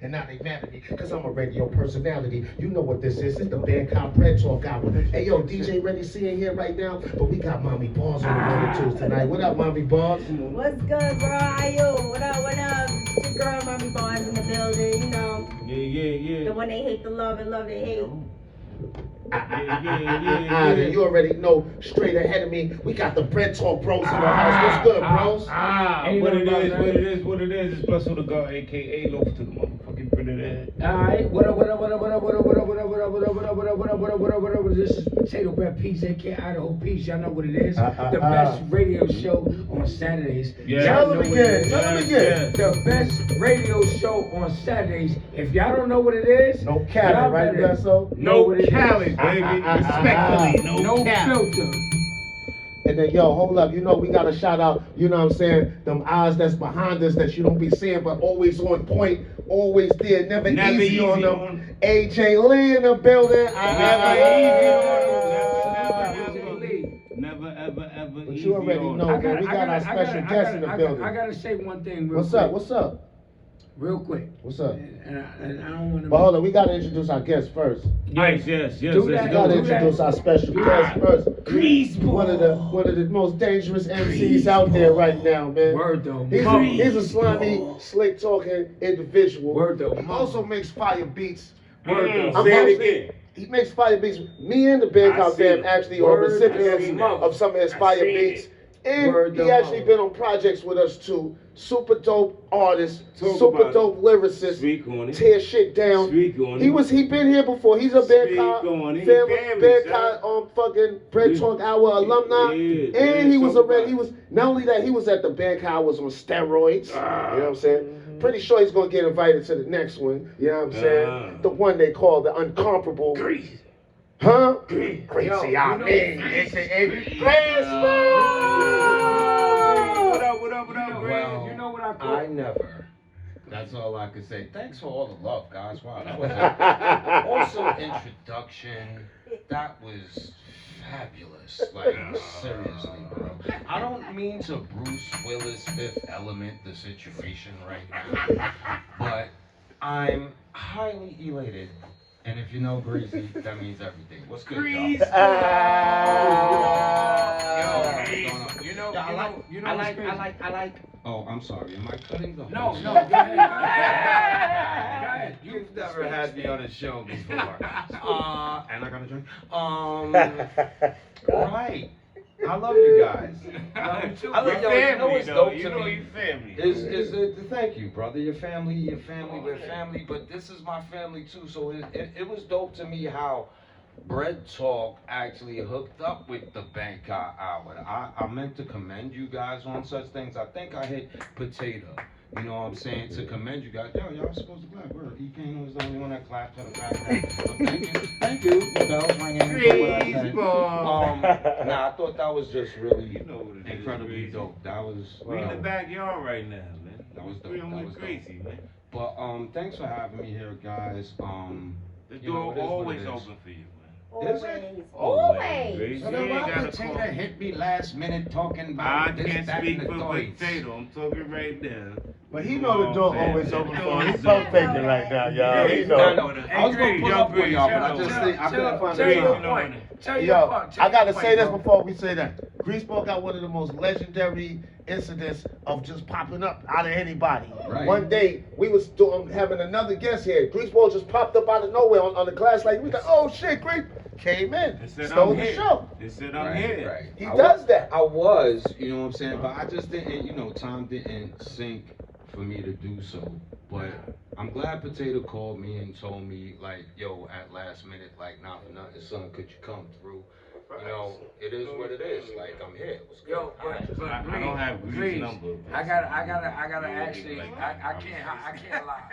and now they mad at me because I'm a radio personality. You know what this is. It's the Bankai Breadtalk Hour. Hey, yo, DJ Ready C in here right now, but we got Mommy Bars on the one and twos tonight. What up, Mommy Bars? What's good, bro? How you? What up, what up? It's your girl, Mommy Bars in the building, you know. Yeah. The one they hate the love and love they hate. You already know, straight ahead of me, we got the Breadtalk Bros in the house. What's good, bros? What it is, it's Bless with the God, aka Loaf to the motherfucking printed ass. Alright, what up, this is Potato Bread Peas, aka Idaho Peas, y'all know what it is. The best radio show on Saturdays. Tell them again. The best radio show on Saturdays. If y'all don't know what it is, no Cali, right, Blesso? No Cali, baby. Respectfully, no filter. And then, yo, hold up, you know, we got to shout out, you know what I'm saying, them eyes that's behind us that you don't be seeing, but always on point, always there, never easy on them. AJ Lee in the building. Never ever But you already know, man, we got our special guest in the building. I got to say one thing real quick. What's up? Real quick. What's up? And I don't want to. But hold on, we gotta introduce our guest first. Yes. We gotta introduce our special guest first. Grezz, one of the most dangerous MCs out there right now, man. Word though. He's a slimy, slick talking individual. Word though. He also makes fire beats. Word though. Say it again. He makes fire beats. Me and the Bankai fam actually are recipients of some of his fire beats. And he actually been on projects with us too. Super dope artist, super dope lyricist. Tear shit down. He been here before. He's a Bankai family, fucking Breadtalk Hour alumni. And he was not only that, he was at the Bankai Hours on steroids. You know what I'm saying? Pretty sure he's gonna get invited to the next one. You know what I'm saying? The one they call the Uncomparable. Grezz. Huh? Crazy, I mean, What up, Well, you know what I call I never. That's all I can say. Thanks for all the love, guys. Wow, that was an awesome introduction. That was fabulous. Like, seriously, bro. I don't mean to Bruce Willis Fifth Element the situation right now, but I'm highly elated. And if you know Greasy, that means everything. What's good, y'all? I like. Oh, I'm sorry. Am I cutting the whole show? No. Go ahead. You've never had me on a show before. And I got a drink. Right. I love you guys. I love your family, you know what's dope to me? Your family. Thank you, brother. Your family, we're family, but this is my family too. So it was dope to me how Breadtalk actually hooked up with the Bankai Hour. I meant to commend you guys on such things. I think I hit Potato. You know what I'm saying? To commend you guys. Yo, y'all supposed to clap. Word. E-King was the only one that clapped. Thank you. The bells ringing. Nah, I thought that was just really incredibly dope. That was. We in the backyard right now, man. That was dope. That was crazy, man. But thanks for having me here, guys. The door always open for you. Always. So then why Potato hit me last minute talking about I can't speak for Potato. I'm talking right now. But he know the door always open for him. He's so faking right now, y'all. He know. I was gonna pull up on y'all, but I just think I couldn't find the time. Yo, I gotta say this before we say that. Greaseball got one of the most legendary incidents of just popping up out of anybody. Right. One day we was having another guest here. Greaseball just popped up out of nowhere on the glass like we was like, oh shit, Grease came in, stole the show. They said I'm here. Right. He does that. I was, you know what I'm saying, but I just didn't, time didn't sync for me to do so. But I'm glad Potato called me and told me, like, yo, at last minute, like, not for nothing, son, could you come through? You know, it is what it is. Like, I'm here. Yo, but I don't have Grezz's number. I gotta actually, I can't lie.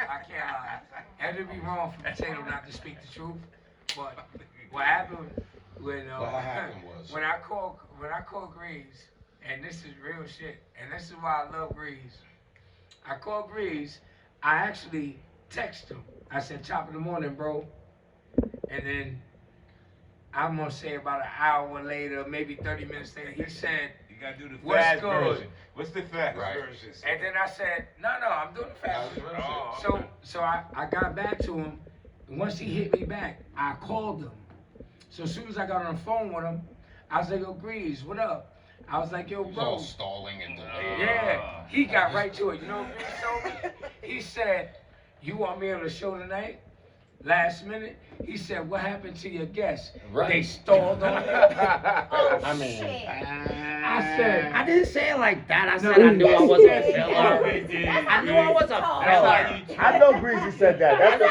And it'd be wrong for Potato not to speak the truth. But what happened when when I called Grezz, and this is real shit, and this is why I love Grezz. I called Grezz. I actually texted him. I said, top of the morning, bro. And then I'm gonna say about an hour later, maybe 30 minutes later, he said, gotta do the What's fast good? version. What's the fast Right. version? And then I said, no, I'm doing the fast version. Oh, okay. So I got back to him. And once he hit me back, I called him. So as soon as I got on the phone with him, I was like, yo, Grezz, what up? I was like, yo, It was all bro. stalling and delaying. Yeah, he got right to it. You know what Grezz told me? He said, you want me on the show tonight? Last minute, he said, what happened to your guests? Right. They stalled on you. Oh, I mean, shit. I said, I didn't say it like that. I said No, I knew I was a that's filler. it. I knew I was a That's filler. I know Greasy said that. That's the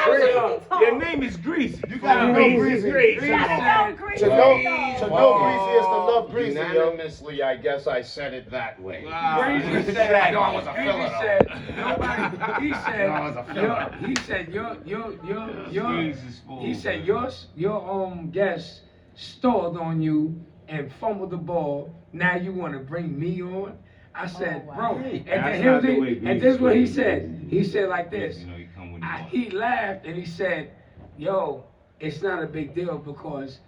Greasy. Your name is Greasy. You gotta know Greasy. You gotta know Grezz. To know Greasy is to love Greasy, yo. unanimously, I guess I said it that way. Greasy I said, know I was a filler, Greasy though. said, nobody, he said, No, I was a filler. he said, Greasy is full. he said, your guests stalled on you and fumbled the ball. Now you want to bring me on? I said, wow. bro. Hey, And that's then not the here's way and Greasy this is what he is. said. He said like this. You know, you come when you want. He laughed and he said, yo, it's not a big deal because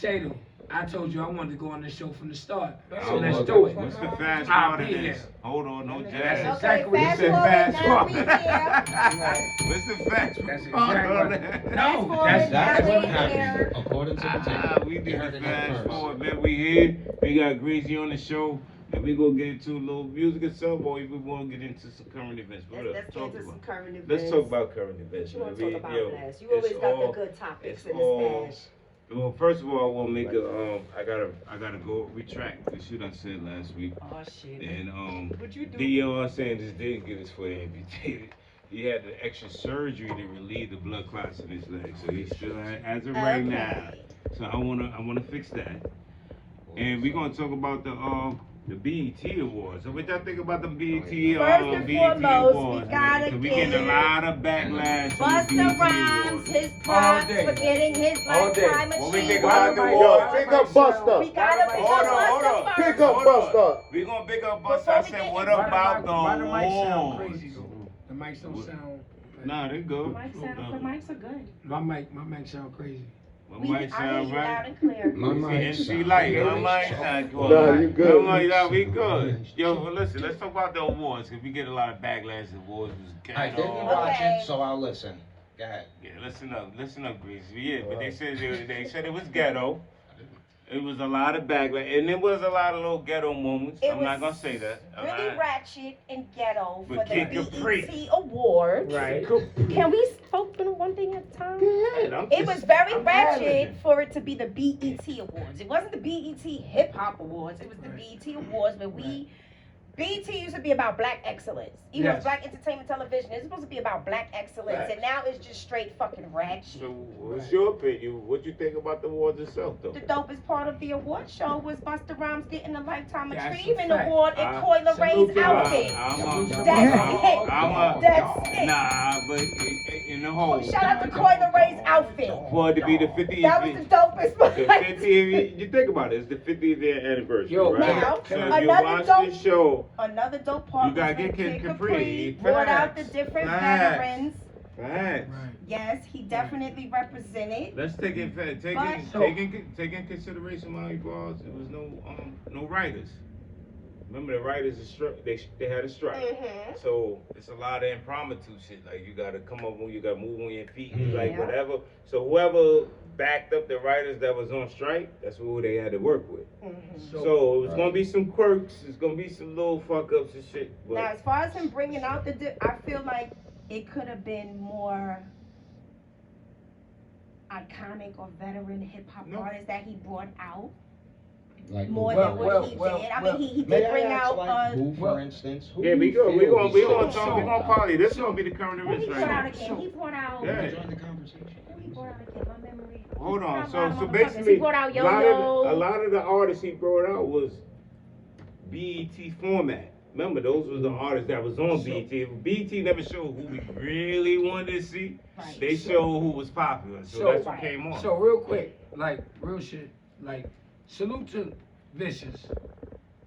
Tatum, I told you I wanted to go on the show from the start. So let's do it. What's the fast I'll part of be this? here. Hold on, no That's jazz. exactly what he fast said. forward, Fast now forward. we here. What's the fast That's part exactly on what. that? No, forward, that's now what we here. According to the Ah, tape. we You did heard the it here fast first. forward, man. We here. We got Greasy on the show. And we gonna get into a little music itself, or we want to get into some current events. What up? Let's get Talk into about. some current events. Let's talk about current events. What you want man. to talk Yo, about, Blast? You always it's got all- the good topics it's in all- the stash. Well, first of all, I want to make a I gotta go retract the shit I said last week. Oh shit. And What you do? Deion Sanders did get his foot amputated. He had the extra surgery to relieve the blood clots in his leg, so he's still as of right now. So I wanna fix that. And we're gonna talk about the BET Awards. So what y'all think about the BET First and BET foremost, Awards? we gotta man? 'Cause we getting a give lot of backlash. from the Busta BET Rhymes Awards. his props day. for getting his All day. lifetime What we think achievement. about the Yo, awards? pick up Busta. We gotta pick Hold up on, hold Busta on. first. Pick up Hold on. Busta. We gonna pick up Before Busta. I we said, get what into about the Why the mics sound awards? crazy though? The mics don't sound. Nah, they good. The mics are good. My mic sound crazy. My We, mic I hear sound you right. loud and clear. My See, mic NC sound Light, good. my mic sound good. Nah, you good. Nah, we good. Yo, well, listen, let's talk about the awards, because we get a lot of backlash. The awards was I didn't ghetto. watch Okay. it, so I'll listen. Go ahead. Yeah, listen up, Greasy. Yeah, but they said it was ghetto. It was a lot of backlash, and there was a lot of little ghetto moments. It I'm not was gonna say that. Really ratchet and ghetto With for the Kid Capri. BET Awards. Right. Can we focus on one thing at a time? I'm It just- was very I'm ratchet having it. for it to be the BET Awards. It wasn't the BET Hip Hop Awards. It was the BET Awards, but BET used to be about black excellence. Even Yes. black entertainment television is supposed to be about black excellence, Right. and now it's just straight fucking ratchet. So, what's your opinion? What you think about the awards itself, though? The dopest part of the award show was Busta Rhymes getting a Lifetime That's a Achievement fact. Award in Coyle salute Ray's to outfit. That's it. I'm That's it. Nah, but in the whole, Shout out to Coyle Ray's outfit. for it to be the 50th, That was the dopest part. the 50th, you think about it, it's the 50th year anniversary, Yo, right? now, So if you another watch dope- this show, Another dope part You gotta was when get Kid Kid Capri. Capri brought out the Facts. different Facts. veterans. facts. Right. Yes, he definitely represented. Let's take in consideration my applause. There was no writers. Remember the writers is they had a strike. Mm-hmm. So it's a lot of impromptu shit. Like you gotta come up when you gotta move on your feet, like Yeah. whatever. So whoever backed up the writers that was on strike, that's who they had to work with. Mm-hmm. So it was gonna be some quirks. It's gonna be some little fuck ups and shit. But Now, as far as him bringing out I feel like it could have been more iconic or veteran hip hop No. artists that he brought out Like more who? than what he did. I mean, he May did I bring ask, out like, who, for instance? Who yeah, do we you go. We feel gonna he talk. should We gonna probably this gonna be the current who he events brought right out now. again. He brought out. Yeah. Join the conversation. Who he brought out again? My memory. Hold on. He brought out So motherfuckers. basically, he brought out a lot Yo-Yo. of the artists he brought out was BET format. Remember, those was the artists that was on BET. If BET never showed who we really wanted to see. Right. They showed who was popular. So, So- that's what Right. came on. So real quick, like real shit, like salute to Vicious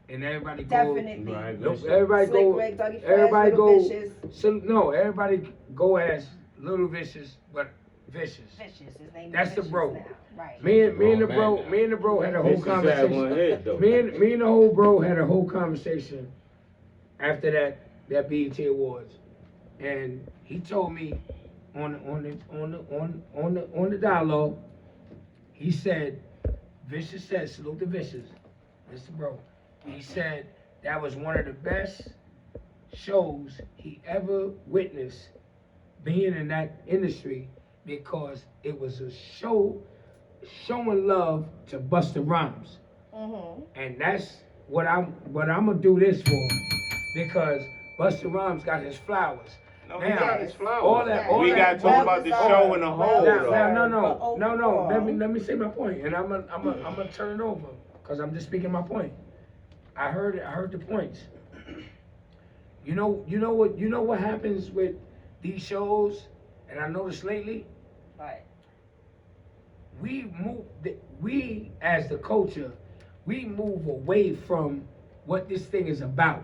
and everybody go. Definitely. Right, No, Vicious. everybody Slick go. Rick, Dougie Fresh, Everybody Little go. Vicious. No, everybody go as Little Vicious, but Vicious. Vicious. His name That's is the Vicious bro. now. Right. Me and the Bro, bro, man. me and the bro had a whole Vicious had one conversation. head, though. Me and the whole bro had a whole conversation after that BET Awards, and he told me on the dialogue, he said, Vicious said, salute to Vicious, Mr. Bro. He said that was one of the best shows he ever witnessed being in that industry because it was a show showing love to Busta Rhymes. Mm-hmm. And that's what I'm gonna do this for, because Busta Rhymes got his flowers. No, Now, he got his flowers. all we that- got to talk about the show in a whole. No. Let me say my point, and I'm gonna turn it over, cause I'm just speaking my point. I heard the points. You know what happens with these shows, and I noticed lately, Right. we as the culture, we move away from what this thing is about.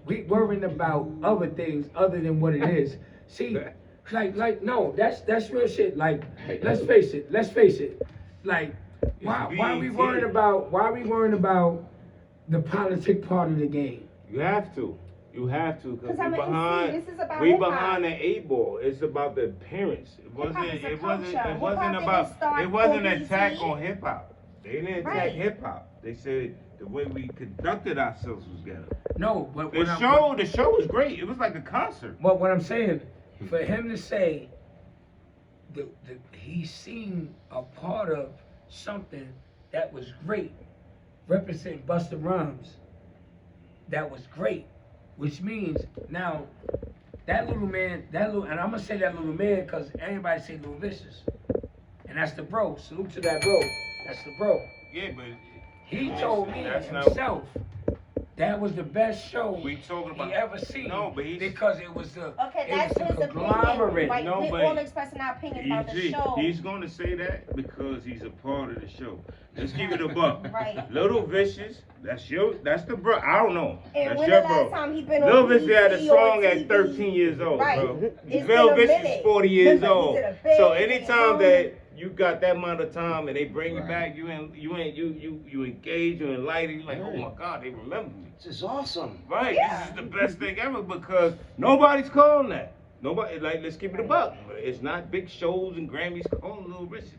We worrying about other things other than what it is. See, no, that's real shit. Like, let's face it. Like, why are we worrying about the politic part of the game? You have to. You have to, because 'Cause I'm we an behind. MC. This is about We hip-hop. behind the 8 ball. It's about the parents. It Hip-hop wasn't. is a It wasn't. culture. It Hip-hop wasn't didn't about. start It wasn't an for attack BET. on hip hop. They didn't attack Right. hip hop. They said the way we conducted ourselves was ghetto. No, but The show was great. It was like a concert. But what I'm saying, for him to say he's seen a part of something that was great, representing Busta Rhymes, that was great, which means now that little man, and I'm gonna say that little man because everybody say Little Vicious, and that's the bro. Salute to that bro. That's the bro. Yeah, but He told me That's not- himself that was the best show we talking about. he ever seen. No, but he's because it was the Okay, it that's was his the conglomerate. opinion. Right, No, we're but all expressing our opinions about the show. He's going to say that because he's a part of the show. Let's keep it a buck. Right. Little Vicious, that's the bro. I don't know. And That's when your the last bro. time he been Lil on Vicious had a BET song or at TV? 13 years old, Right. bro. It's Lil been a Vicious minute. 40 years He old. did a big So thing. anytime that you got that amount of time and they bring you back, you engage, you enlighten, you like, oh my God, they remember me. This is awesome. Right, Yeah. this is the best thing ever because nobody's calling that. Nobody, like, let's keep it a buck. It's not big shows and Grammys calling Little Richard.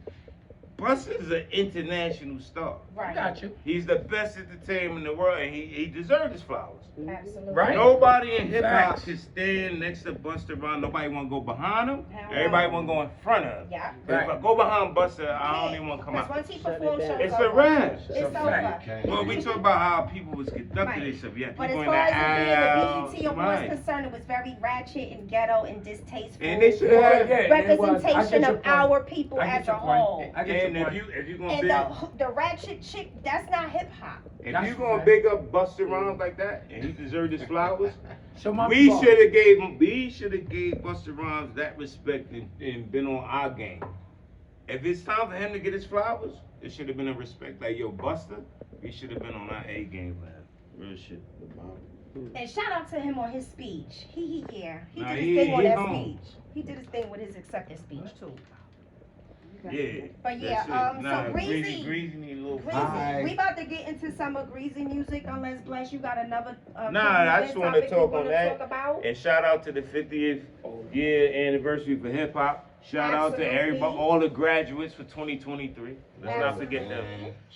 Busta is an international star. Right. Got you. He's the best entertainer in the world, and he deserves his flowers. Absolutely. Right. Nobody in hip hop Facts. can stand next to Busta Rhymes. Nobody want to go behind him. Hell Everybody no. want to go in front of him. Yeah. If I go behind Busta, I don't even want to come Because out. once he performs, shows It's over. a wrap. It's a over. fact. Well, we talk about how people was conducting Right. themselves. Yeah, But people as in far the as aisle. being the BET Awards concerned, it was very ratchet and ghetto and distasteful. And they should have. Yeah, it was. I Representation get your of point. our people I get as your a point. whole. I get And your if point. you gonna And big, the ratchet chick, that's not hip hop. if That's you gonna right. big up Busta Rhymes like that, and he deserved his flowers, So my we fault. should have gave Busta Rhymes that respect and been on our game. If it's time for him to get his flowers, it should have been a respect. Like, yo, Busta, he should have been on our A game for him. Real shit. And shout out to him on his speech. He Nah, did he- his thing on he that home. speech. He did his thing with his acceptance speech too. Yeah. But yeah, that's it. so Greasy- Greasy need a little. Greasy, we about to get into some of Greasy music unless Bless you got another I just want to topic you talk wanna on that. talk about? And shout out to the 50th year anniversary for hip hop. Shout out to Absolutely. everybody, all the graduates for 2023. Let's not forget them.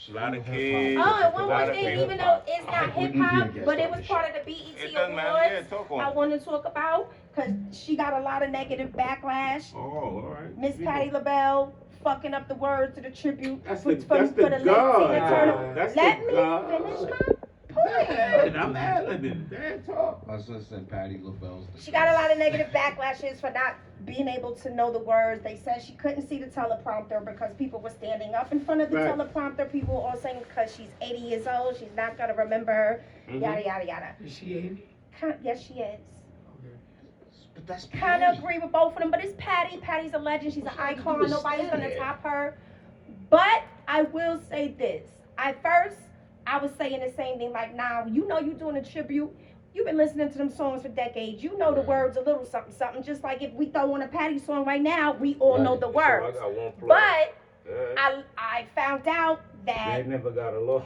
A lot of kids. Oh, and one a more lot of thing, people. even though it's not hip hop, but it was part of the It BET doesn't matter. Yeah, Awards, talk I on it. want to talk about because she got a lot of negative backlash. Oh, all right. Miss Patti LaBelle fucking up the words to the tribute That's for, the for, that's for the the late God. Tina Turner. That's Let the me God. finish my point. I'm ad-libbing. Dad talk. Let's listen to Patti LaBelle's. She got a lot of negative backlashes for not being able to know the words. They said she couldn't see the teleprompter because people were standing up in front of the Right. teleprompter. People were all saying because she's 80 years old, she's not going to remember, yada, yada, yada. Is she 80? Yes, she is. But that's Kind of agree with both of them, but it's Patty. Patty's a legend. She's an icon. Nobody's going to top her. But I will say this. At first, I was saying the same thing, like, nah, you know you're doing a tribute. You've been listening to them songs for decades. You know the words a little something, something. Just like if we throw on a Patty song right now, we all know the words. So I got one But plug. I found out that They never got along.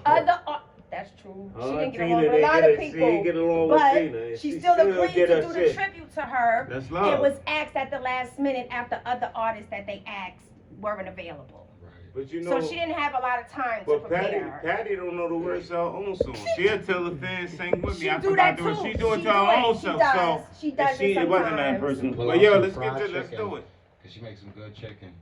that's true. She Oh, didn't get Tina, along with a lot of people. She didn't get along with but Tina. she still agreed get to her do the shit. tribute to her. That's love. It was asked at the last minute after other artists that they asked weren't available. But you know, So she didn't have a lot of time to but prepare. Patty don't know the words to her own song. She'll tell the fans sing with me. She I do forgot that to do it. too. She do it She to do her it. own She self. does. So She does it it wasn't that sometimes. personal. Pull But out yo, some let's get fried to let's chicken. do it. Cause she makes some good chicken.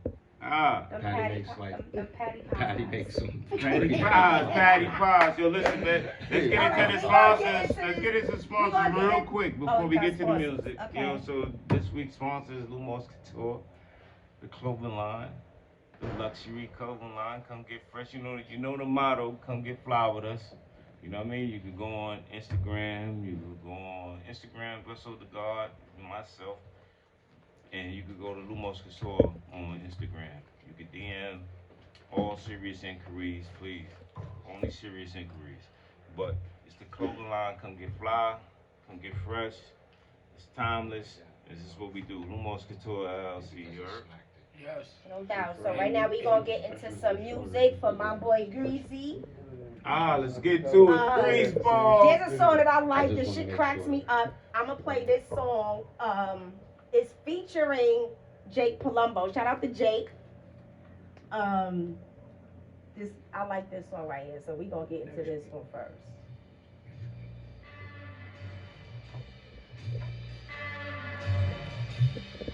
Ah. Patty makes like Patty Patty makes some Patty pies. Yo, listen, man. Let's get into the sponsors. Let's get into sponsors real quick before we get to the music. Okay. You know, so this week's sponsor is Lumos Couture, the clothing line, the luxury clothing line. Come get fresh. You know the motto. Come get fly with us. You know what I mean? You can go on Instagram. You can go on Instagram, Blesso the God, myself. And you could go to Lumos Couture on Instagram. You could DM all serious inquiries, please. Only serious inquiries. But it's the clothing line. Come get fly. Come get fresh. It's timeless. This is what we do. Lumos Couture LLC. You heard? Yes. No doubt. So right now we gonna get into some music for my boy Grezz. Let's get to it. Grease ball. There's a song that I like. This shit cracks me up. I'ma play this song. It's featuring Jake Palumbo. Shout out to Jake. This I like this song right here. So we gonna get into this one first.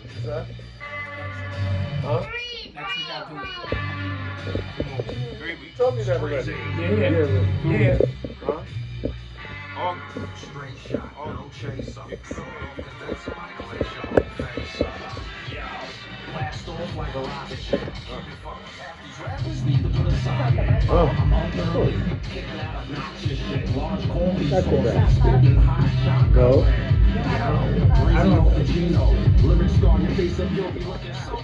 What's that? Huh? Next we got to Gravy. Told me that already. Yeah. Huh? All straight shot, no chase up. Blast off like a rocket ship. No. I don't know if you know. Lyrics on your face up, you'll be looking so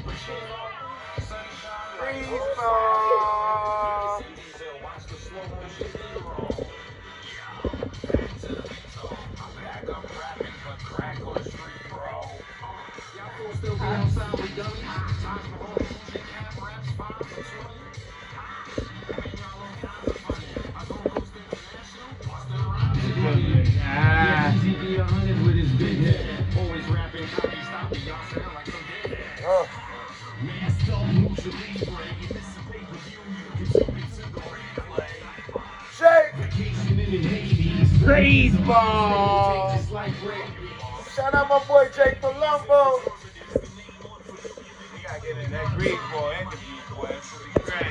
with his big head. Always rapping, copy, stop, y'all sound like some dead. Man, stop, mutually break. This is pay-per-view, you can tune it to the replay. Jake! Vacation in Hades. Grease ball. Just like rabies. Shout out my boy Jake Palumbo. We gotta get in that grease ball interview, boy. It's gonna be great.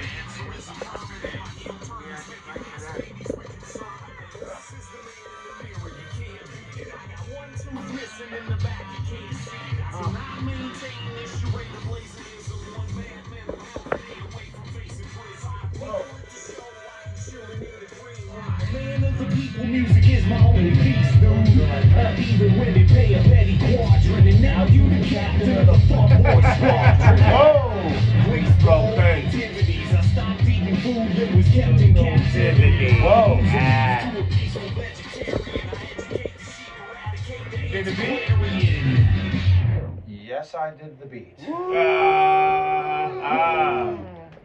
Man of the people, music is my only peace, dude. Even when they pay a petty quadrant, and now you the captain of the fuckboy squadron. Whoa! Grease ball Okay. activities. I stopped eating food that was kept in captivity. Whoa. To a peaceful vegetarian, I educate the sheep, eradicate Did the the beat? Aquarian. Yes, I did the beat.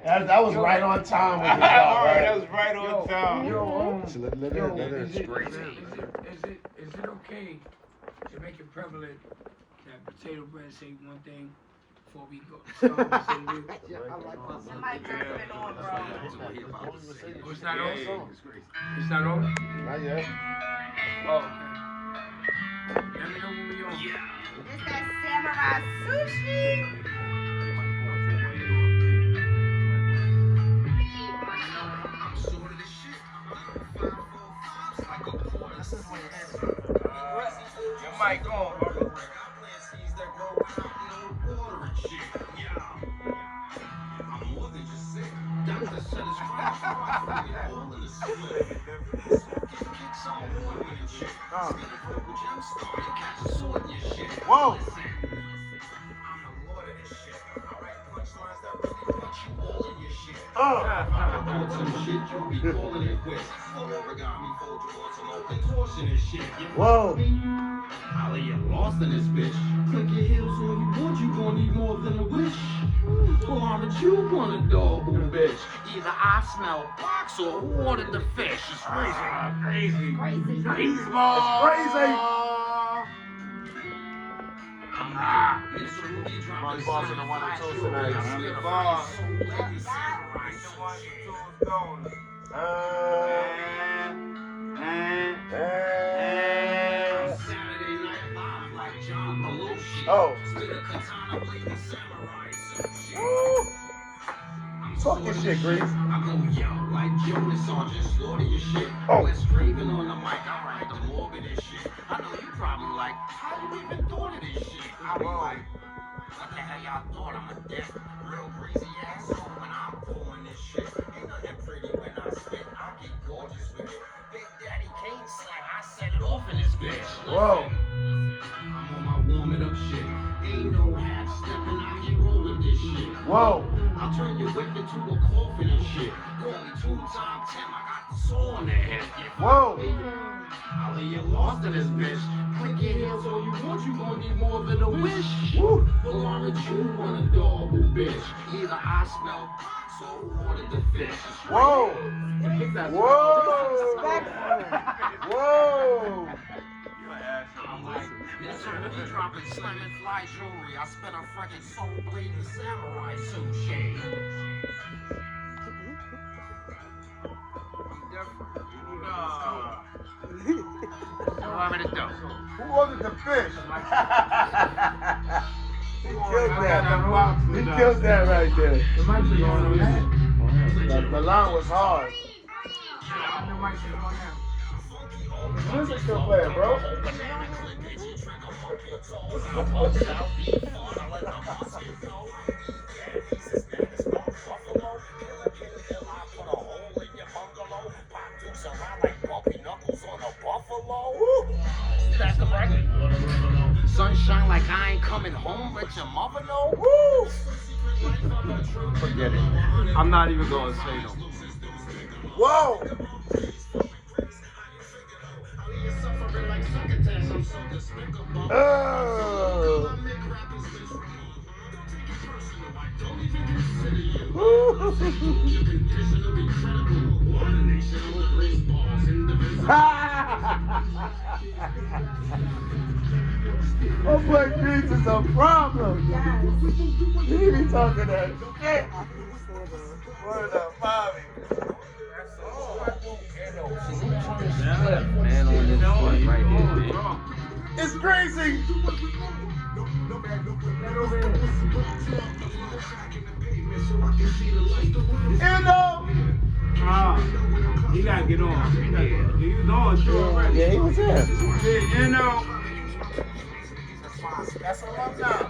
That was right on time with All you, right, that right? was right on time. So let her Is straight. it okay to make it prevalent that Potato Bread say one thing before we go start the music? Somebody turn it on, bro. Oh, it's not on? It's not on? Not yet. Oh, okay. Let me know when we on. This that samurai sushi. Your mic on, bro. Whoa! Record some shit, you be calling it quits. Origami, fold you on some old contortion and shit. Whoa. I'll lay you lost in this bitch. Click your heels all you want, you gon' need more than a wish. Well, aren't you want a dog, bitch? Either I smell box or who ordered the fish. It's crazy. Crazy. It's crazy. My boss in the 1 and 2 Oh. Woo. Talk your shit, Grezz. I go young like Jonas on just slaughter your shit. Oh. We're screaming on the mic, I write the morbidest shit. I know you probably like, how you even thought of this shit? I be like, what the hell y'all thought I'm a dick? Real greasy asshole when I'm pulling this shit. Ain't nothing pretty when I spit, I get gorgeous with it. Big Daddy Kane slang, I set it off in this bitch. Whoa. I'm on my warming up shit. Ain't no half stepping, I get rolling this shit. Whoa. I'll turn your whip into a coffin and shit. Call me 2 times 10, I got the soul in the head. Whoa. I'll lay you lost in this bitch. Click your heels all you want, you gon' need more than a wish. Woo. Well, aren't you want a dog, bitch? Either I smell box or who ordered the fish. Whoa. Whoa. Whoa. I'm like, this really dropping slam and fly jewelry. I spent a fucking soul bleeding samurai suit shade. Who ordered the fish? He killed that. He killed that right there. The line was hard. Music still playing, bro. Sunshine like I ain't coming home, let your mother know. Woo! Forget it. I'm not even gonna say no more. Whoa! Oh boy, Grezz is a problem. He be talking that shit. Word up, mommy. Man on this one right here, man. It's crazy. You know. He gotta get on. He was on too already. Yeah, he was here. Yeah, you know. That's a long time.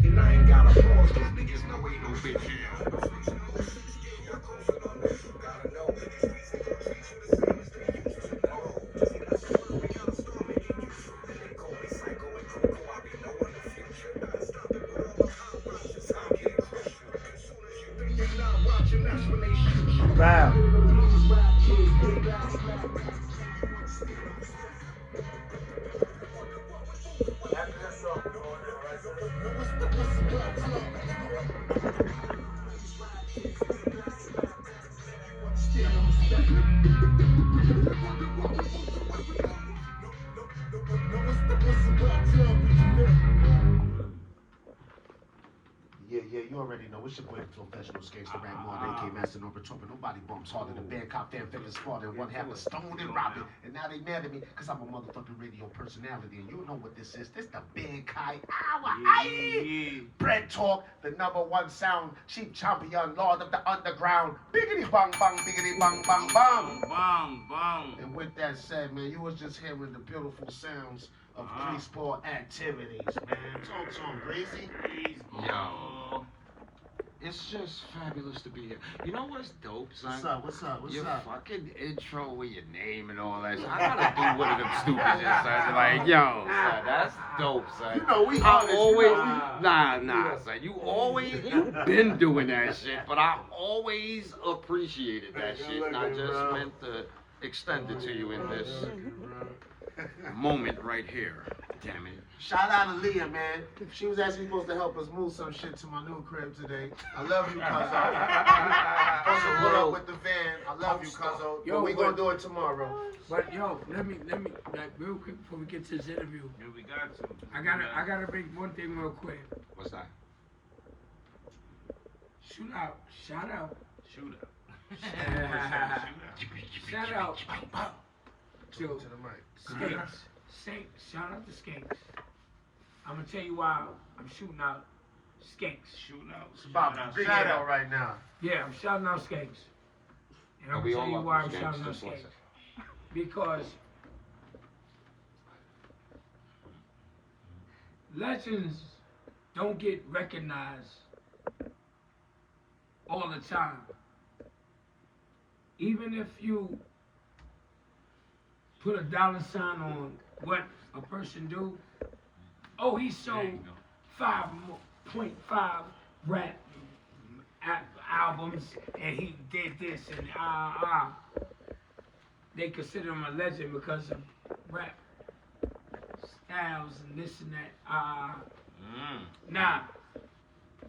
And I ain't got a pause, cause niggas know ain't no bitch here. Wow. Yeah, you already know. It's your boy, the professional skates, the rap more, AK Master, no retort, but nobody bumps harder than Bankai fan feeling smarter than one half of Stone and Robin. And now they mad at me, cause I'm a motherfucking radio personality. And you know what this is. This the Bankai Hour. Aye. Breadtalk, the #1 sound, chief champion, lord of the underground. Biggity bang bang, biggity bang bang bang. Bang, bang. And with that said, man, you was just hearing the beautiful sounds of free sport activities, man. Talk to him, Grezzy. Yo. it's just fabulous to be here. You know what's dope, son? What's up? Your fucking intro with your name and all that. I gotta do one of them stupid shit, son. Like, yo, son, that's dope, son. You know, we I honest, always, you know, son. You've been doing that shit, but I always appreciated that shit, and I just meant to extend it to you in this moment right here. Damn it. Shout out to Leah, man. She was actually supposed to help us move some shit to my new crib today. I love you, cuzzo. Supposed to pull up with the van. I love you, cuzzo. But we gonna do it tomorrow. But yo, let me like real quick before we get to this interview. Yeah, we got to. I gotta make one thing real quick. What's that? Shoot out. Shout out. Shoot up. Shout out to To the mic. Skanks. Shout out to Skanks. I'm gonna tell you why I'm shooting out Skanks. Shooting out. It's about to big shout out right now. Yeah, I'm shouting out Skanks. And I'm We gonna tell all you love why I'm Skanks, shouting out just one Skanks. second. Because legends don't get recognized all the time. Even if you put a dollar sign on what a person do, oh, he sold 5.5 rap albums and he did this and they consider him a legend because of rap styles and this and that. Nah,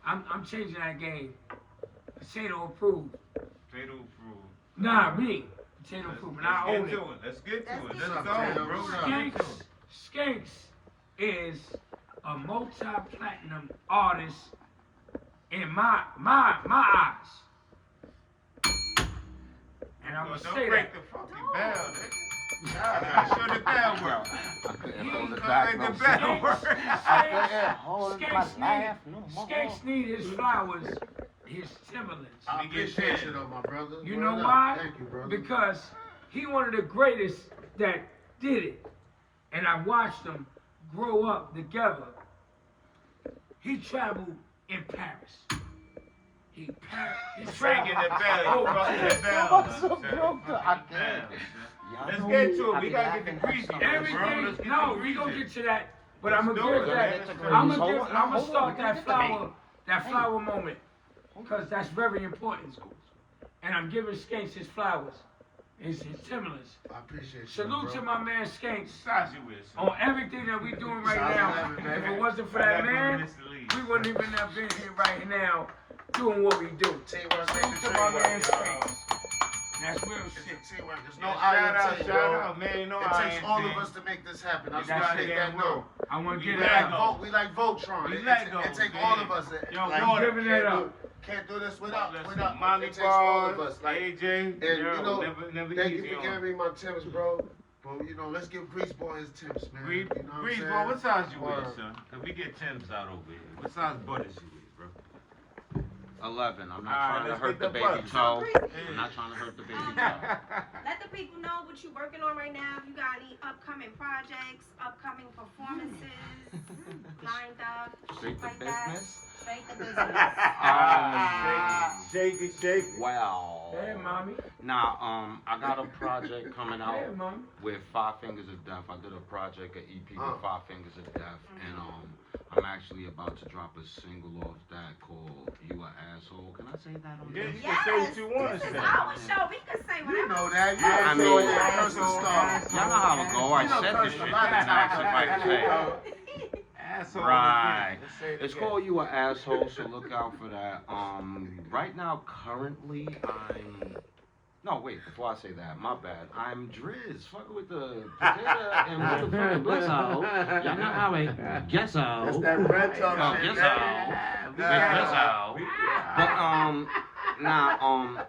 I'm changing that game. Potato approved. Potato approved. Nah, me. Potato approved, and I own it. Let's get to it. Let's Let's get go, bro. Skanks is a multi-platinum artist in my eyes. And I'm gonna Don't say break that. the fucking bell, nigga. Nah, show the bell work. I couldn't hold it Don't back. make No, the bell son. work. Skanks need his flowers, his Timberlands. I appreciate you though, my brother. You Word know up. why? Thank you, brother. Because he one of the greatest that did it. And I watched them grow up together. He traveled in Paris. He Breaking the bell. You fucking the bell. Let's get to it. We gotta get the greasy. Everything. No, we gonna get to that. But I'm gonna give that. I'm gonna start that flower moment because that's very important. And I'm giving Skanks his flowers, his Timberlands. I appreciate you. Salute to my man Skanks Size you with, son. on everything that we doing right Shout now. out to that, If man. it wasn't for that man, we wouldn't even have been here right now doing what we do. Teamwork, Salute to my man Skanks. That's real shit. Teamwork. There's no Shout iron out, team, shout bro. out, man. No It takes iron all team. of us to make this happen. I just That's want to it. make that known. I want to We get We it let like, out. we like Voltron. We It let go, take man. all of us. Yo, Like, I'm giving it up. Can't do this without. Listen, It Monty takes all of Ball, us. Like, AJ, and yo, you know, never thank easy you for on. giving me my Timbs, bro. But you know, let's give Grease Boy his Timbs, man. Breeze, You know what Breeze, I'm bro, saying? what size you Word. with, son? Cause we get Tim's out over here. What size butters you with, bro? 11. I'm not Alright, trying to let's hurt get the the baby buttons. toe. Yeah. I'm not trying to hurt the baby toe. Let the people know what you're working on right now. If you got any upcoming projects, upcoming performances lined up, Straight to like that. business. Straight to business. Shake it, shake it. Wow. Hey, mommy. Now, I got a project coming out Hey, mommy. with 5 Fingers of Death. I did a project, an EP Oh. with 5 Fingers of Death, and I'm actually about to drop a single off that called "You a Asshole." Can I say that on Yeah, there? you can say what you want This to is say. our show. We can say You whatever. know that. You I know mean, that person star. Y'all know how it go. I You know, said this curse a shit. lot of Didn't ask if I could say it. Asshole. Right. Let's say it It's again. called "You a Asshole," so look out for that. Right now, currently, No, wait, before I say that, my bad. I'm Grezz, fucking with the potato and motherfucking bliss out. Y'all know how I guess out. That's that Breadtalk shit, Guess man. out. Guess out. But, now,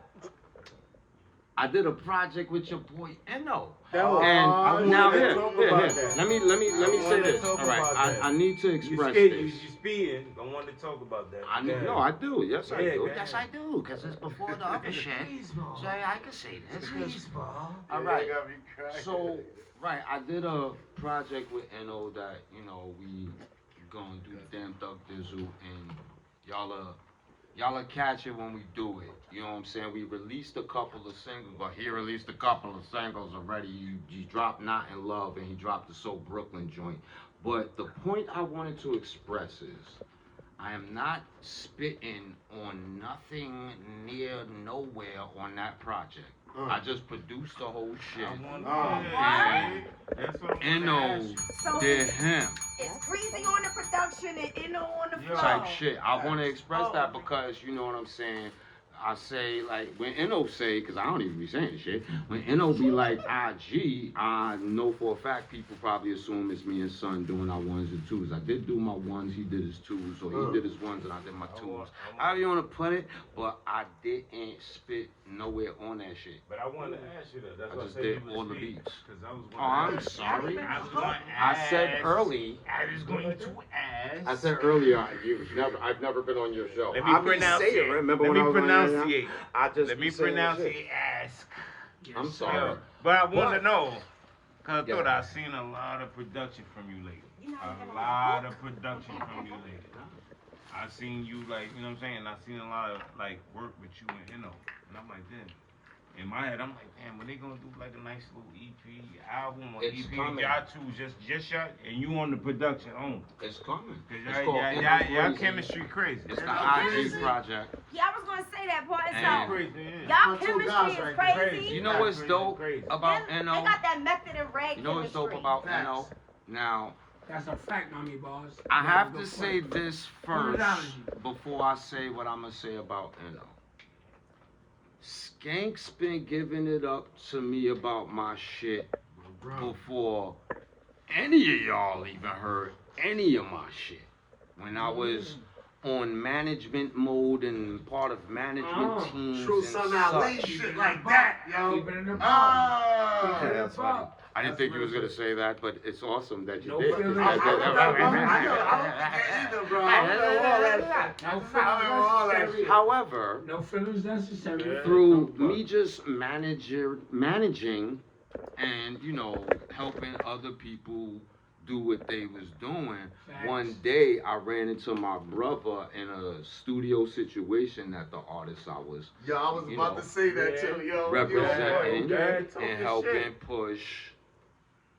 I did a project with your boy Eno. And now here. Let me say this. All right, I need to express this. You speeding. I wanted to talk about that. No, I do. Yes, I Yeah, do. go Yes, I do. Because it's before the other shit. So I can say this. All All right. right. So, right, I did a project with Eno that, we gonna do the damn Thug Dizzle, and y'all are Y'all will catch it when we do it. You know what I'm saying? We released a couple of singles, but he released a couple of singles already. He dropped Not in Love and he dropped the So Brooklyn joint. But the point I wanted to express is I am not spitting on nothing near nowhere on that project. I just produced the whole shit. And N.O. So did him. it's Greasy on the production and Inno on the floor. Type shit. I want to express that because you know what I'm saying. I say like when N.O. say, because I don't even be saying shit. When N.O. be like IG, I know for a fact people probably assume it's me and Son doing our ones and twos. I did do my ones, he did his twos, or he did his ones and I did my twos. However you want to put it, but I didn't spit nowhere on that shit. But I wanted to ask you that. That's I why just I said did you was all the me, beats. 'cause I was Oh, I'm sorry. I said early. I was going to ask. I said earlier, I've never been on your show. Let me pronunciate. Remember Let when me I was on your show? pronunciate. I just Let me be saying pronunciate. Ask. I'm sorry. But I want to know, because I Yeah. thought I've seen a lot of production from you lately. You know, A lot of production from you lately. I seen you like, you know what I'm saying? I seen a lot of like work with you and Inno. And I'm like, damn. In my head, I'm like, damn, when they gonna do like a nice little EP album or It's EP, coming. y'all two just y'all, and you on the production only. It's coming. Cause It's called Inno y'all Crazy. chemistry crazy. It's the IG project. Yeah, I was gonna say that part. And- So Crazy, yeah. y'all Two chemistry guys is right crazy. Crazy. You know what's Crazy, dope crazy. about They N.O.? got that method and reg You know what's dope chemistry. about N.O.? Now, That's a fact, mommy boss. I have to say this first before I say what I'm gonna say about N.O. Skank's been giving it up to me about my shit before any of y'all even heard any of my shit. When I was on management mode and part of management teams True and Son Ali such. shit like that, yo. Keep it in the Ah. Keep it in the That's funny. box. I didn't think you was gonna say that, but it's awesome that you No did. feelings. I don't forget either, bro. I don't know all that shit. No I know all that feelings shit. However, No feelings necessary. through me just managing and you know helping other people do what they was doing, Facts. one day I ran into my brother in a studio situation that the artist I was Yo, I was You about know, to say that too, yo. representing Yo, and helping push.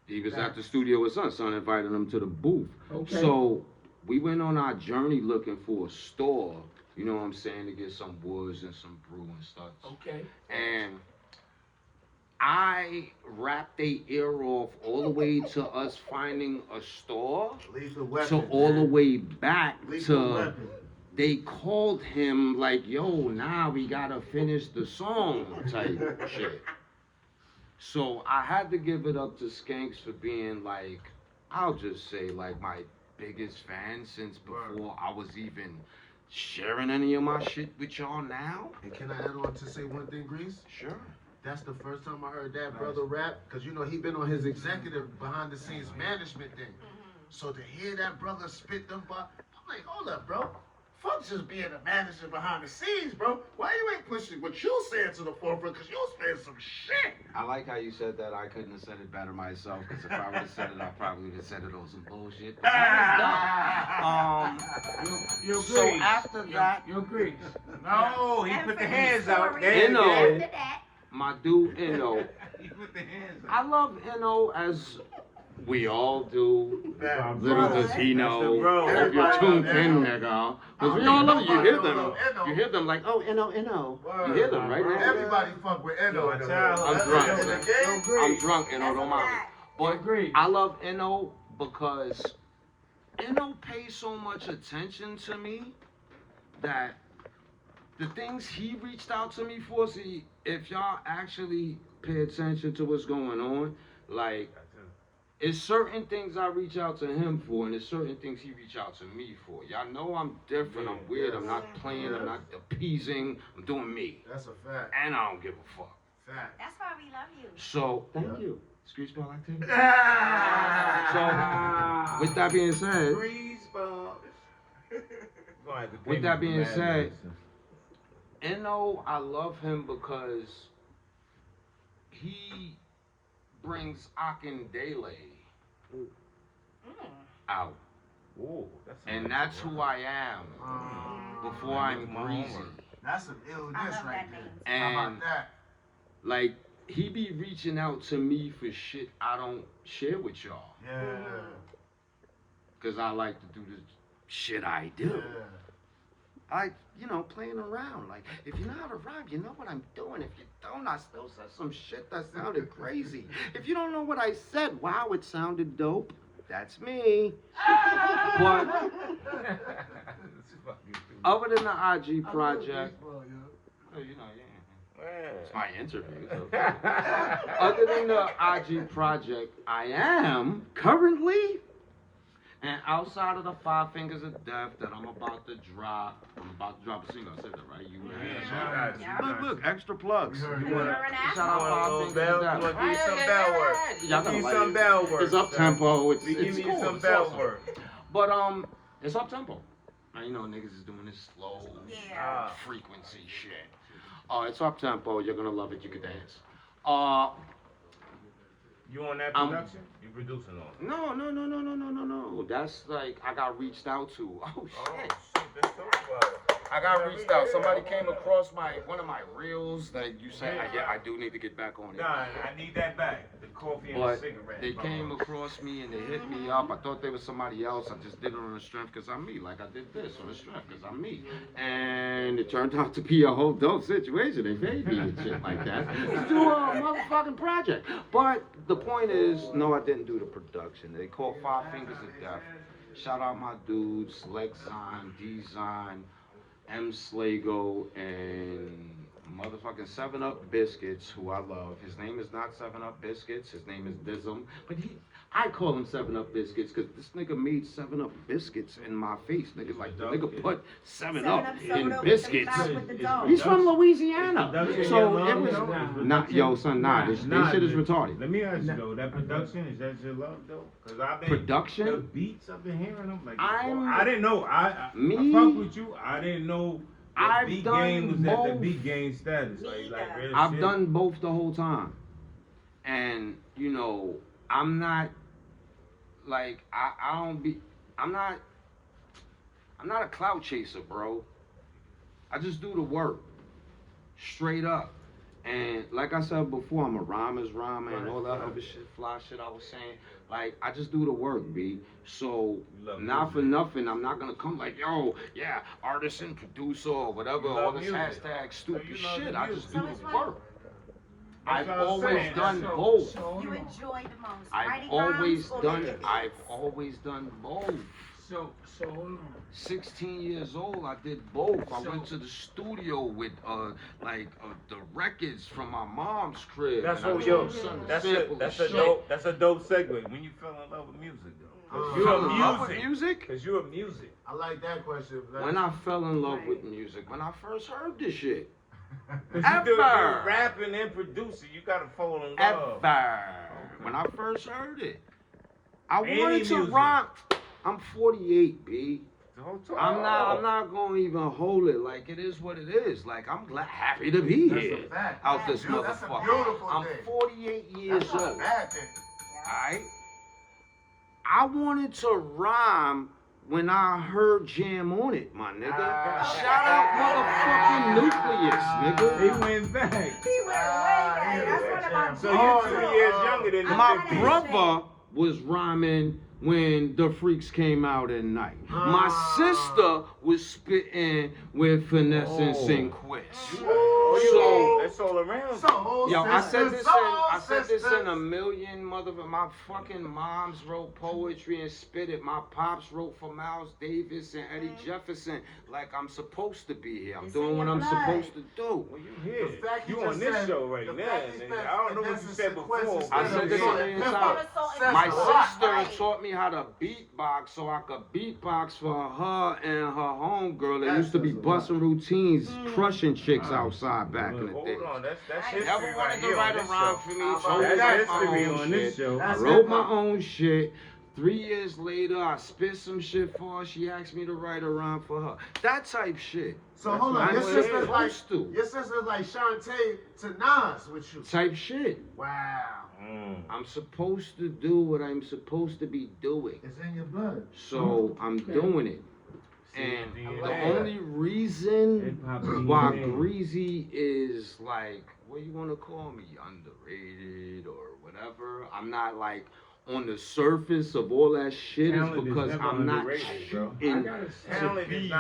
He was at the studio with Son invited him to the booth. Okay. So we went on our journey looking for a store, you know what I'm saying, to get some woods and some brew and stuff. Okay. And I wrapped their ear off all the way to us finding a store, Lethal weapon. to all the way back Lethal to weapon. they called him like, yo, nah, we gotta finish the song type shit. So I had to give it up to Skanks for being like, I'll just say like my biggest fan since before I was even sharing any of my shit with y'all now. And can I add on to say one thing, Grease? Sure. That's the first time I heard that brother rap, because you know he been on his executive behind the scenes management thing. So to hear that brother spit them, I'm like, hold up, bro. Fuck just being a manager behind the scenes, bro. Why you ain't pushing what you saying to the forefront? Because you saying some shit. I like how you said that. I couldn't have said it better myself, because if I would have said it, I probably would have said it on some bullshit. But that was dumb. You're So Grease. after that, You're Grease. No, he And put the for hands his out. story, There you go. after that, my dude N.O. He put the hands I out. love N.O. as we all do. Nah, Little bro. does he know. bro. If you're tuned in, nigga. Because we all love you. You hear them. N.O. You hear them like, oh, N.O. You hear them right now. Everybody fuck with N.O. Yo, child, I'm drunk, In the son. game, I'm drunk, N.O. That's Don't a mind me. fact. But Agreed. I love N.O. because N.O. pays so much attention to me that the things he reached out to me for, see, if y'all actually pay attention to what's going on, like, it's certain things I reach out to him for, and it's certain things he reach out to me for. Y'all know I'm different, I'm weird, I'm not playing, I'm not appeasing, I'm doing me. That's a fact. And I don't give a fuck. Fact. that's why we love you. So, thank you. Screech ball activity. Ah. So, with that being said, with that being said, N.O., I love him because he brings Akindele out. Ooh, And that's who I am before I'm greasy. That's some illness I love right that there. name. How And about that? like he be reaching out to me for shit I don't share with y'all. Yeah. Cause I like to do the shit I do. Yeah. I, playing around. Like, if you know how to rhyme, you know what I'm doing. If you don't, I still said some shit that sounded crazy. If you don't know what I said, wow, it sounded dope. That's me. But other than the IG project, it's my interview. So. Other than the IG project, I am currently, and outside of the 5 Fingers of Death that I'm about to drop a single. I said that right? Look, extra plugs. We heard You you. wanna Shout shout out 5 Fingers of Death? You want to give you some bell work? Y'all Give you gotta some like bell it. work. It's up tempo. It's We give it's you cool. some It's bell awesome. work. But it's up tempo. Now, niggas is doing this slow Yeah. frequency shit. It's up tempo. You're gonna love it. You can dance. You on that I'm- production? You producing on it? No. That's like I got reached out to. Oh Oh, shit. shit, let's talk about it. I got reached out. Somebody came across one of my reels that you said I do need to get back on it. Nah, I need that back. The coffee and the But cigarette. they came across me and they hit me up. I thought they was somebody else. I just did it on the strength because I'm me. Like I did this on the strength because I'm me. And it turned out to be a whole dope situation. They paid me and shit like that to do a motherfucking project. But the point is, no, I didn't do the production. They called 5 Fingers of Death. Shout out my dudes, Lexon, D-Zon, M. Slago, and motherfucking 7-Up Biscuits, who I love. His name is not 7-Up Biscuits, his name is Dism. But I call him 7-Up Biscuits because this nigga made 7-Up Biscuits in my face. Niggas like, the nigga put 7-Up in biscuits. He's from Louisiana. So it was not, yo, son, nah, this shit is retarded. Let me ask you though, that production, is that your love though? Cause I've been Production? the beats I've been hearing them like I'm- I didn't know. I fuck with you. I didn't know the I've beat done game was at the both. beat game status. Me Like real I've shit. done both the whole time. And, I'm not, like, I'm not a clout chaser, bro. I just do the work. Straight up. And like I said before, I'm a rhymer's rhymer and all that other shit, fly shit I was saying. Like, I just do the work, B. So, not for nothing, I'm not gonna come like, yo, yeah, artist and producer or whatever, You all love this music. hashtag stupid you love shit. the I just music. do the work. I've That's what I'm always saying. done So- both. You enjoy the most. I've writing always rhymes or done making I've beats? always done both. So hold on. 16 years old, I did both. I went to the studio with the records from my mom's crib. That's and I what told yo. son to That's sample the a shit. dope. That's a dope segue. When you fell in love with music though. 'Cause you Fell a in love with music. music? Cause you a music. I like that question. When I fell in love with music, when I first heard this shit. Cause you do Ever. rapping and producing. You gotta fall in love. Ever. When I first heard it. I Any wanted to music. rhyme. I'm 48, B. Don't talk. I'm not gonna even hold it. Like, it is what it is. Like, I'm happy to be That's here a fact. out this That's a motherfucker. beautiful I'm thing. 48 years That's not a old. bad thing. Alright? I wanted to rhyme when I heard Jam on it, my nigga. Shout out motherfucking Nucleus, nigga. He went back. He went way back. That's one of my So jams, you're 2 too. years younger than the My 50s. brother was rhyming when the freaks came out at night. My sister was spitting with Finesse and Sinquist. Oh, that's all around. So, Yo, I said sisters, this in sisters. a million motherfuckers. My fucking moms wrote poetry and spit it. My pops wrote for Miles Davis and Eddie Jefferson. Like, I'm supposed to be here. I'm It's doing in what your I'm blood. supposed to do. Well, you here. The fact You he on just this said- show right the now, fact he nigga. said I don't know what you Finesse said and before. Sinquist I said this on the inside. My sister taught me how to beatbox so I could beatbox for her and her homegirl that used to be busting routines, crushing chicks outside back in the day. Hold on, that's I history Never right wanted to here write on a this rhyme show. for me, How so about I That's wrote my history own on this shit. show. I That's wrote it. my own shit. 3 years later, I spit some shit for her. She asked me to write a rhyme for her. That type shit. So hold on, I'm your sister's like supposed to. your sister's like Shantae to Nas with you. Type shit. Wow. I'm supposed to do what I'm supposed to be doing. It's in your blood. So I'm doing it. And the only reason why Greasy is like, what do you want to call me, underrated or whatever, I'm not like on the surface of all that shit is because I'm not shooting to be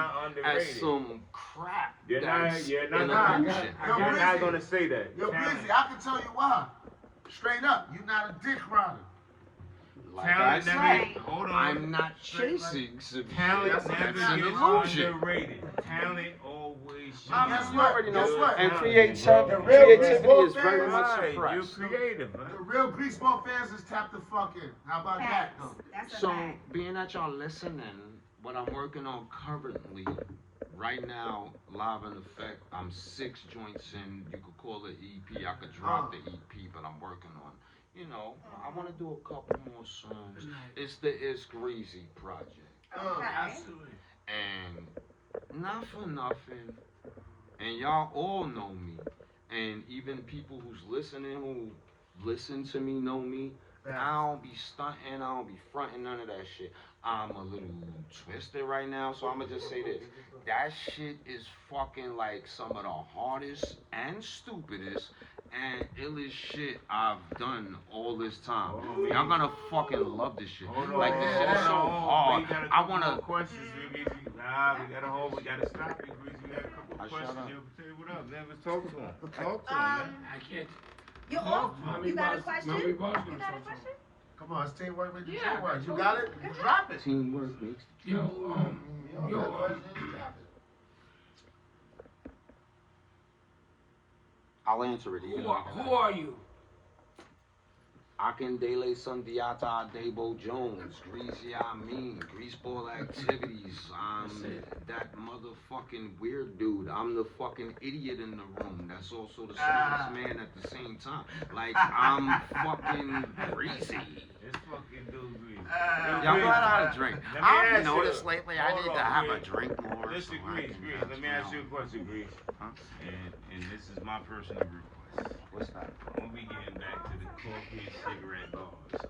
as some crap that's You're an not illusion. gonna say that. You're busy. I can tell you why. Straight up, you're not a dick rider. Like I said, I'm not chasing Talent that's never an gets illusion. underrated. Talent always should. Guess what? Guess what? And The creativity real is very much Right, you're suppressed. creative, man. The real Greaseball fans is tap the fuck in. How about that, though? That's a So, fact. being that y'all listening, what I'm working on currently, right now, live in effect, I'm 6 joints in. You could call it EP. I could drop the EP, but I'm working on. You know, I want to do a couple more songs. It's the It's Greasy project. Okay. And not for nothing, and y'all all know me, and even people who's listening who listen to me know me. I don't be stunting, I don't be fronting, none of that shit. I'm a little twisted right now, so I'ma just say this. That shit is fucking like some of the hardest and stupidest and illest shit I've done all this time. Y'all gonna fucking love this shit. Like this shit is so hard. I wanna. Questions, we gotta stop it, Greasy. We got a couple questions. Tell you what up, man. Let's talk to him. Talk to him, man. I can't. You got a question? You got a question? Come on, it's teamwork with the teamwork. You got it? You drop it. Teamwork makes the I'll answer it. Who are you? Akindele Sundiata Debo Jones, Greasy I mean, Greaseball activities. I'm that motherfucking weird dude. I'm the fucking idiot in the room. That's also the smartest man at the same time. Like, I'm fucking Greasy. This fucking dude, Greasy. Y'all got how to drink. I've noticed you. lately I need to have a drink more. Listen, Grease, let me ask you a question, Grease. And this is my personal request. What's that? When we getting back to the coffee and cigarette bars, that's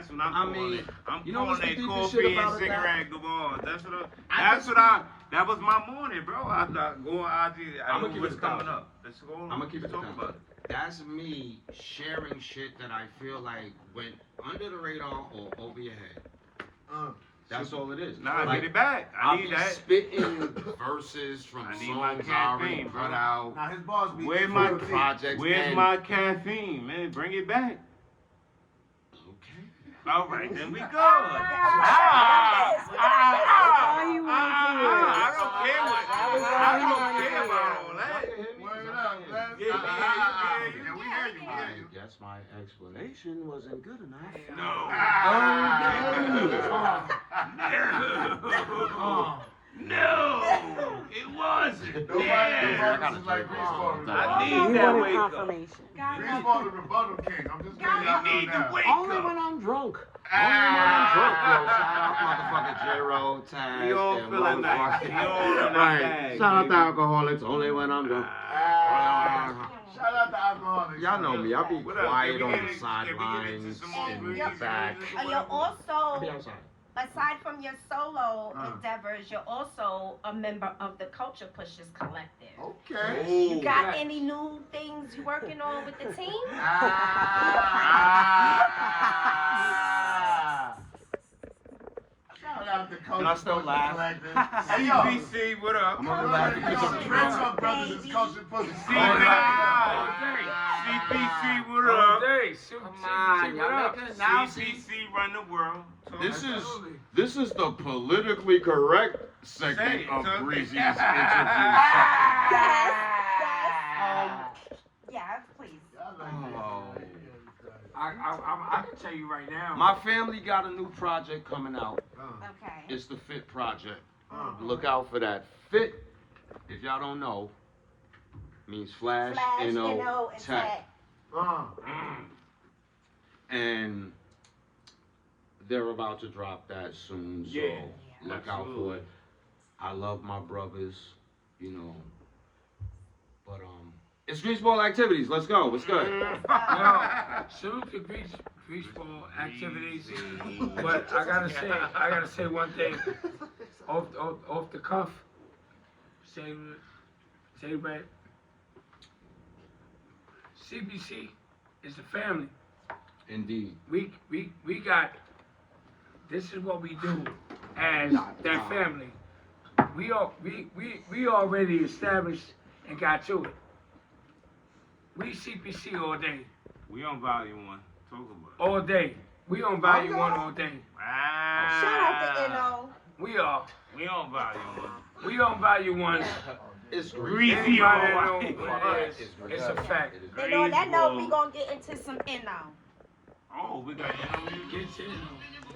what I'm calling it. I'm you know calling what's the it deepest coffee shit and about cigarette bars. That was my morning, bro. I'm gonna keep it coming up. Let's go on. I'm gonna keep it talk about it. That's me sharing shit that I feel like went under the radar or over your head. That's all it is. Nah, like, get it back. I need that. Spitting verses from songs I already put out. Now his boss be Where's my projects? Where's my caffeine, man? Bring it back. Okay. All right, then we go. I I don't care about all that. Word up, man. Yeah, we heard you. I guess my explanation wasn't good enough. No. No, it wasn't. Nobody is like Greaseball. I need that wake up. Greaseball the rebuttal king. I'm just letting y'all know now. Only when I'm drunk. Only when I'm drunk, yo. Shout out motherfucker J-Ro, Taz, You all and feeling nice. You all in that Right. bag, Shout out baby. to alcoholics. Only when I'm drunk. Shout out to alcoholics. Y'all know me. I'll be What up? quiet Can we on get the it- sidelines some more in Greasy? the back. You're I'll be also, outside. aside from your solo endeavors, you're also a member of the Culture Pushers Collective. Okay. You got any new things you working on with the team? Shout out to Culture And I still Pushers laugh. Collective. Hey, yo. CBC, what up? I'm gonna laugh because I'm drunk. Breadtalk Brothers is Culture Pushers. CPC, what up? Come on, y'all making it now. CPC run the world. This is the politically correct segment of Greasy's interview. Yeah, please. I can tell you right now. My family got a new project coming out. Okay. It's the Fit Project. Look out for that. Fit, if y'all don't know, means flash, N-O, tech. And they're about to drop that soon, so look out for it. I love my brothers, you know, but It's greaseball activities. Let's go. What's good? Yo, salute to greaseball activities. But I gotta say one thing. Off the cuff. Say that. CBC is a family. Indeed. We got. This is what we do as that family. We already established and got to it. We CPC all day. We on volume 1. Talk about it. All day. We on volume 1 all day. Shout out to NO. We are. We on volume 1. We on volume 1. It's Greasy Anybody know on what it is? It's a fact. And on that note, we gonna get into some NO. Oh, we got Get to it.